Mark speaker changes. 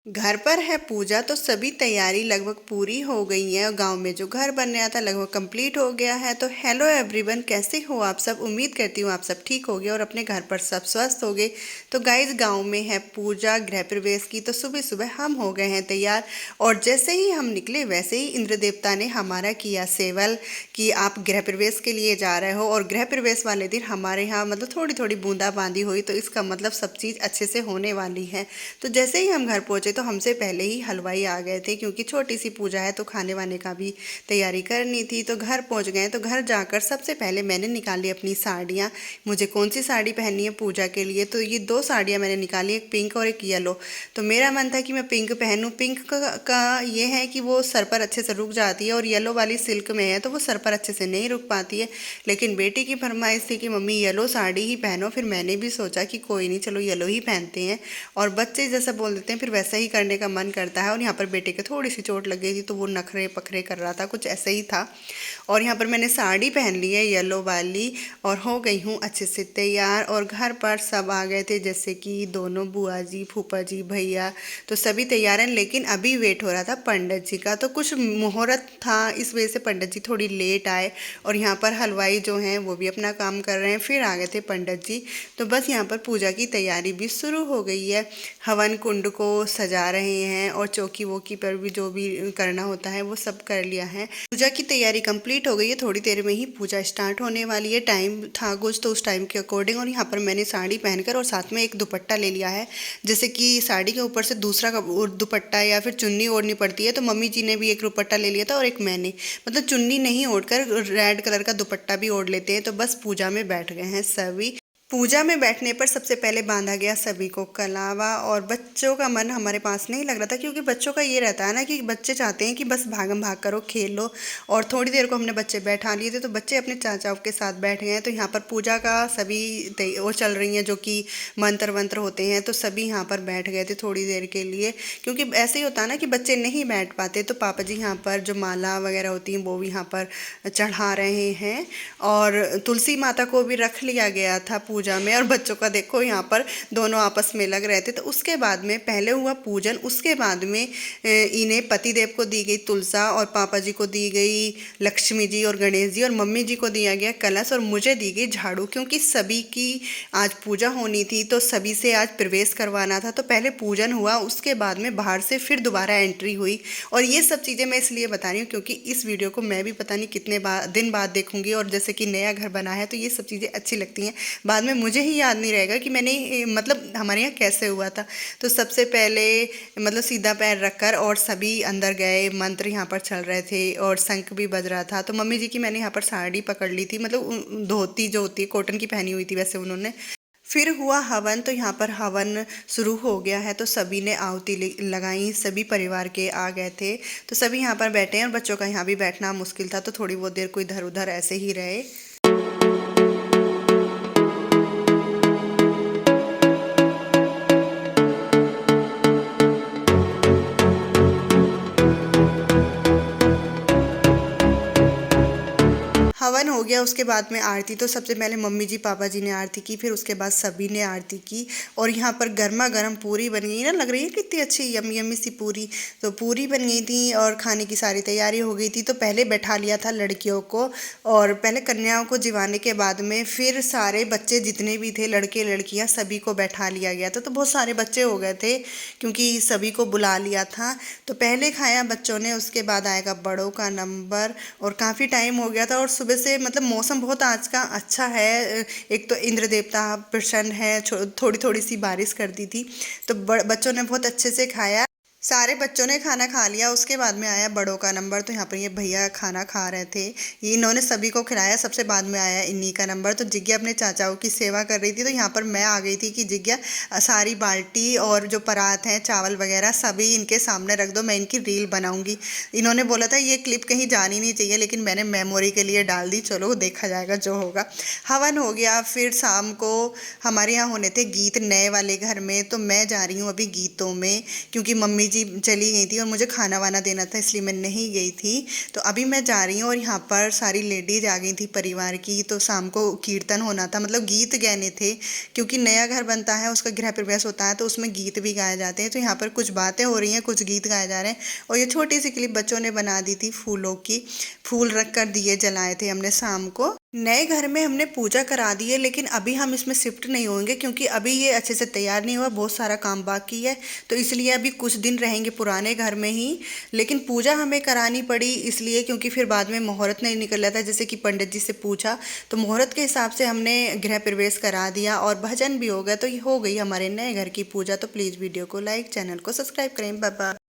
Speaker 1: घर पर है पूजा तो सभी तैयारी लगभग पूरी हो गई है और गांव में जो घर बन रहा था लगभग कंप्लीट हो गया है। तो हेलो एवरीवन, कैसे हो आप सब। उम्मीद करती हूँ आप सब ठीक होगे और अपने घर पर सब स्वस्थ होगे। तो गाइज गांव में है पूजा गृह प्रवेश की, तो सुबह सुबह हम हो गए हैं तैयार। और जैसे ही हम निकले वैसे ही इंद्र देवता ने हमारा किया सेवल कि आप गृह प्रवेश के लिए जा रहे हो। और गृह प्रवेश वाले दिन हमारे यहाँ मतलब थोड़ी थोड़ी बूंदाबांदी हुई, तो इसका मतलब सब चीज़ अच्छे से होने वाली है। तो जैसे ही हम घर पहुँचे तो हमसे पहले ही हलवाई आ गए थे, क्योंकि छोटी सी पूजा है तो खाने वाने का भी तैयारी करनी थी। तो घर पहुँच गए, तो घर जाकर सबसे पहले मैंने निकाली अपनी साड़ियाँ। मुझे कौन सी साड़ी पहननी है पूजा के लिए, तो ये दो साड़ियाँ मैंने निकाली, एक पिंक और एक येलो। तो मेरा मन था कि मैं पिंक पहनूँ। पिंक का ये है कि वो सर पर अच्छे से रुक जाती है, और येलो वाली सिल्क में है तो वो सर पर अच्छे से नहीं रुक पाती है। लेकिन बेटी की फरमाइश थी कि मम्मी येलो साड़ी ही पहनो, फिर मैंने भी सोचा कि कोई नहीं, चलो येलो ही पहनते हैं। और बच्चे जैसा बोल देते हैं फिर वैसा ही करने का मन करता है। और यहाँ पर बेटे के थोड़ी सी चोट लग गई थी तो वो नखरे पखरे कर रहा था, कुछ ऐसे ही था। और यहाँ पर मैंने साड़ी पहन ली है येलो वाली, और हो गई हूँ अच्छे से तैयार। और घर पर सब आ गए थे, जैसे कि दोनों बुआ जी, फूफा जी, भैया, तो सभी तैयार हैं। लेकिन अभी वेट हो रहा था पंडित जी का, तो कुछ मुहूर्त था इस वजह से पंडित जी थोड़ी लेट आए। और यहाँ पर हलवाई जो हैं वो भी अपना काम कर रहे हैं, फिर आ गए थे पंडित जी। तो बस यहाँ पर पूजा की तैयारी भी शुरू हो गई है। हवन कुंड को सजा रहे हैं और चौकी वोकी पर भी जो भी करना होता है वो सब कर लिया है। पूजा की तैयारी कंप्लीट हो गई है, थोड़ी देर में ही पूजा स्टार्ट होने वाली है। टाइम था कुछ तो उस टाइम के अकॉर्डिंग। और यहाँ पर मैंने साड़ी पहनकर और साथ में एक दुपट्टा ले लिया है, जैसे कि साड़ी के ऊपर से दूसरा दुपट्टा या फिर चुन्नी ओढ़नी पड़ती है। तो मम्मी जी ने भी एक दुपट्टा ले लिया था और एक मैंने, मतलब चुन्नी नहीं ओढ़कर रेड कलर का दुपट्टा भी ओढ़ लेते हैं। तो बस पूजा में बैठ गए हैं सभी। पूजा में बैठने पर सबसे पहले बांधा गया सभी को कलावा। और बच्चों का मन हमारे पास नहीं लग रहा था, क्योंकि बच्चों का ये रहता है ना कि बच्चे चाहते हैं कि बस भागम भाग करो, खेल लो। और थोड़ी देर को हमने बच्चे बैठा लिए थे, तो बच्चे अपने चाचाओं के साथ बैठ गए हैं। तो यहाँ पर पूजा का सभी वो चल रही हैं, जो कि मंत्र वंत्र होते हैं, तो सभी यहाँ पर बैठ गए थे थोड़ी देर के लिए। क्योंकि ऐसे ही होता है ना कि बच्चे नहीं बैठ पाते, तो पापा जी यहाँ पर जो माला वगैरह होती हैं वो भी यहाँ पर चढ़ा रहे हैं। और तुलसी माता को भी रख लिया गया था पूजा में। और बच्चों का देखो यहाँ पर दोनों आपस में लग रहे थे। तो उसके बाद में पहले हुआ पूजन, उसके बाद में इन्हें पतिदेव को दी गई तुलसा, और पापा जी को दी गई लक्ष्मी जी और गणेश जी, और मम्मी जी को दिया गया कलश, और मुझे दी गई झाड़ू। क्योंकि सभी की आज पूजा होनी थी तो सभी से आज प्रवेश करवाना था। तो पहले पूजन हुआ, उसके बाद में बाहर से फिर दोबारा एंट्री हुई। और ये सब चीज़ें मैं इसलिए बता रही हूँ क्योंकि इस वीडियो को मैं भी पता नहीं कितने दिन बाद देखूंगी। और जैसे कि नया घर बना है तो ये सब चीज़ें अच्छी लगती हैं। बाद में मुझे ही याद नहीं रहेगा कि मैंने मतलब हमारे यहाँ कैसे हुआ था। तो सबसे पहले मतलब सीधा पैर रखकर और सभी अंदर गए, मंत्र यहाँ पर चल रहे थे और शंख भी बज रहा था। तो मम्मी जी की मैंने यहाँ पर साड़ी पकड़ ली थी, मतलब धोती जो होती है कॉटन की पहनी हुई थी वैसे उन्होंने। फिर हुआ हवन, तो यहाँ पर हवन शुरू हो गया है। तो सभी ने आहुति लगाई, सभी परिवार के आ गए थे। तो सभी यहाँ पर बैठे हैं, और बच्चों का यहाँ भी बैठना मुश्किल था, तो थोड़ी बहुत देर कोई इधर उधर ऐसे ही रहे। हवन हो गया, उसके बाद में आरती। तो सबसे पहले मम्मी जी पापा जी ने आरती की, फिर उसके बाद सभी ने आरती की। और यहाँ पर गर्मा गर्म पूरी बन गई ना, लग रही है कितनी अच्छी यमी यमी सी पूरी। तो पूरी बन गई थी और खाने की सारी तैयारी हो गई थी। तो पहले बैठा लिया था लड़कियों को, और पहले कन्याओं को जिवाने के बाद में फिर सारे बच्चे जितने भी थे, लड़के लड़कियाँ, सभी को बैठा लिया गया था। तो बहुत सारे बच्चे हो गए थे क्योंकि सभी को बुला लिया था। तो पहले खाया बच्चों ने, उसके बाद आएगा बड़ों का नंबर। और काफ़ी टाइम हो गया था, और सुबह से मतलब मौसम बहुत आज का अच्छा है। एक तो इंद्र देवता प्रसन्न है, थोड़ी थोड़ी सी बारिश कर दी थी। तो बच्चों ने बहुत अच्छे से खाया। सारे बच्चों ने खाना खा लिया, उसके बाद में आया बड़ों का नंबर। तो यहाँ पर ये भैया खाना खा रहे थे, ये इन्होंने सभी को खिलाया। सबसे बाद में आया इन्हीं का नंबर। तो जिज्ञा अपने चाचाओं की सेवा कर रही थी। तो यहाँ पर मैं आ गई थी कि जिज्ञा सारी बाल्टी और जो परात हैं, चावल वगैरह सभी इनके सामने रख दो, मैं इनकी रील बनाऊंगी। इन्होंने बोला था ये क्लिप कहीं जानी नहीं चाहिए, लेकिन मैंने मेमोरी के लिए डाल दी। चलो देखा जाएगा जो होगा। हवन हो गया, फिर शाम को हमारे यहाँ होने थे गीत नए वाले घर में। तो मैं जा रही हूँ अभी गीतों में, क्योंकि मम्मी जी क्योंकि चली गई थी और मुझे खाना वाना देना था, इसलिए मैं नहीं गई थी। तो अभी मैं जा रही हूँ और यहाँ पर सारी लेडीज आ गई थी परिवार की। तो शाम को कीर्तन होना था, मतलब गीत गाने थे, क्योंकि नया घर बनता है, उसका गृह प्रवेश होता है, तो उसमें गीत भी गाए जाते हैं। तो यहाँ पर कुछ बातें हो रही हैं, कुछ गीत गाए जा रहे हैं। और ये छोटी सी क्लिप बच्चों ने बना दी थी फूलों की। फूल रख कर दिए जलाए थे हमने शाम को। नए घर में हमने पूजा करा दी है, लेकिन अभी हम इसमें शिफ्ट नहीं होंगे, क्योंकि अभी ये अच्छे से तैयार नहीं हुआ, बहुत सारा काम बाकी है। तो इसलिए अभी कुछ दिन रहेंगे पुराने घर में ही। लेकिन पूजा हमें करानी पड़ी इसलिए क्योंकि फिर बाद में मुहूर्त नहीं निकल रहा था, जैसे कि पंडित जी से पूछा तो मुहूर्त के हिसाब से हमने गृह प्रवेश करा दिया और भजन भी हो गया। तो ये हो गई हमारे नए घर की पूजा। तो प्लीज़ वीडियो को लाइक, चैनल को सब्सक्राइब करें। Bye bye.